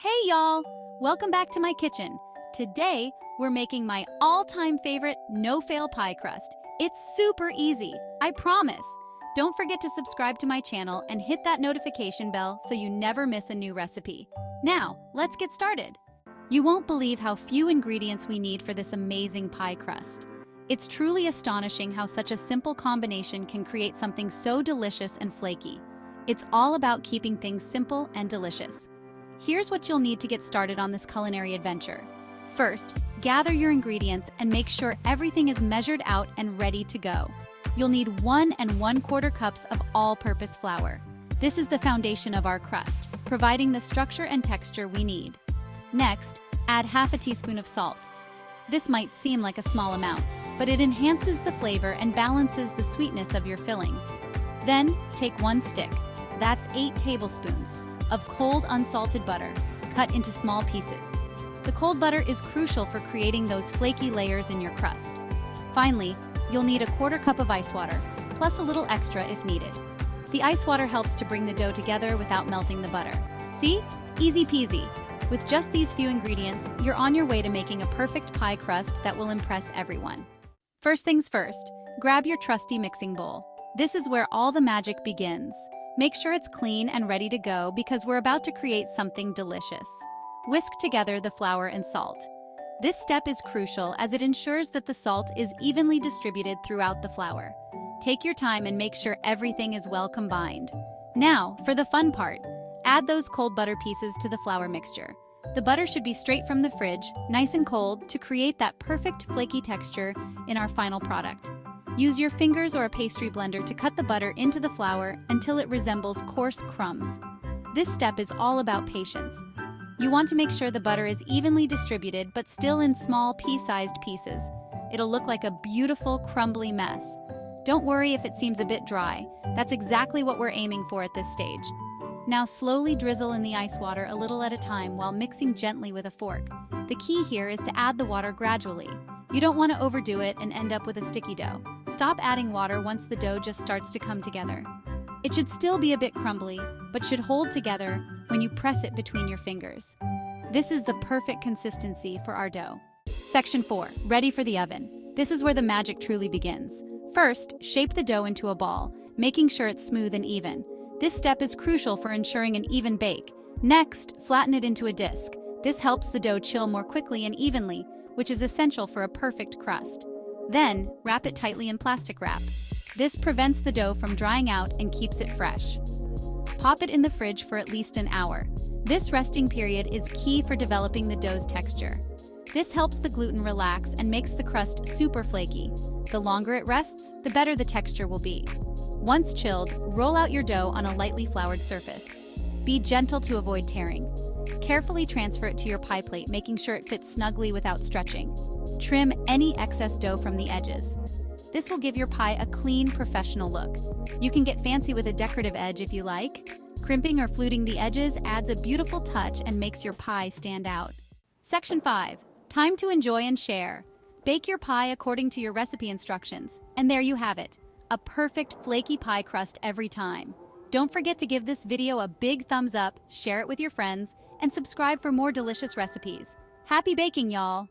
Hey y'all! Welcome back to my kitchen. Today, we're making my all-time favorite no-fail pie crust. It's super easy, I promise. Don't forget to subscribe to my channel and hit that notification bell so you never miss a new recipe. Now, let's get started. You won't believe how few ingredients we need for this amazing pie crust. It's truly astonishing how such a simple combination can create something so delicious and flaky. It's all about keeping things simple and delicious. Here's what you'll need to get started on this culinary adventure. First, gather your ingredients and make sure everything is measured out and ready to go. You'll need 1 1/4 cups of all-purpose flour. This is the foundation of our crust, providing the structure and texture we need. Next, add half a teaspoon of salt. This might seem like a small amount, but it enhances the flavor and balances the sweetness of your filling. Then, take 1 stick, that's 8 tablespoons, of cold unsalted butter, cut into small pieces. The cold butter is crucial for creating those flaky layers in your crust. Finally, you'll need 1/4 cup of ice water, plus a little extra if needed. The ice water helps to bring the dough together without melting the butter. See? Easy peasy. With just these few ingredients, you're on your way to making a perfect pie crust that will impress everyone. First things first, grab your trusty mixing bowl. This is where all the magic begins. Make sure it's clean and ready to go because we're about to create something delicious. Whisk together the flour and salt. This step is crucial as it ensures that the salt is evenly distributed throughout the flour. Take your time and make sure everything is well combined. Now, for the fun part, add those cold butter pieces to the flour mixture. The butter should be straight from the fridge, nice and cold, to create that perfect flaky texture in our final product. Use your fingers or a pastry blender to cut the butter into the flour until it resembles coarse crumbs. This step is all about patience. You want to make sure the butter is evenly distributed but still in small pea-sized pieces. It'll look like a beautiful, crumbly mess. Don't worry if it seems a bit dry. That's exactly what we're aiming for at this stage. Now slowly drizzle in the ice water a little at a time while mixing gently with a fork. The key here is to add the water gradually. You don't want to overdo it and end up with a sticky dough. Stop adding water once the dough just starts to come together. It should still be a bit crumbly, but should hold together when you press it between your fingers. This is the perfect consistency for our dough. Section 4, ready for the oven. This is where the magic truly begins. First, shape the dough into a ball, making sure it's smooth and even. This step is crucial for ensuring an even bake. Next, flatten it into a disc. This helps the dough chill more quickly and evenly, which is essential for a perfect crust. Then, wrap it tightly in plastic wrap. This prevents the dough from drying out and keeps it fresh. Pop it in the fridge for at least an hour. This resting period is key for developing the dough's texture. This helps the gluten relax and makes the crust super flaky. The longer it rests, the better the texture will be. Once chilled, roll out your dough on a lightly floured surface. Be gentle to avoid tearing. Carefully transfer it to your pie plate, making sure it fits snugly without stretching. Trim any excess dough from the edges. This will give your pie a clean, professional look. You can get fancy with a decorative edge if you like. Crimping or fluting the edges adds a beautiful touch and makes your pie stand out. Section 5. Time to enjoy and share. Bake your pie according to your recipe instructions. And there you have it. A perfect flaky pie crust every time. Don't forget to give this video a big thumbs up, share it with your friends, and subscribe for more delicious recipes. Happy baking, y'all!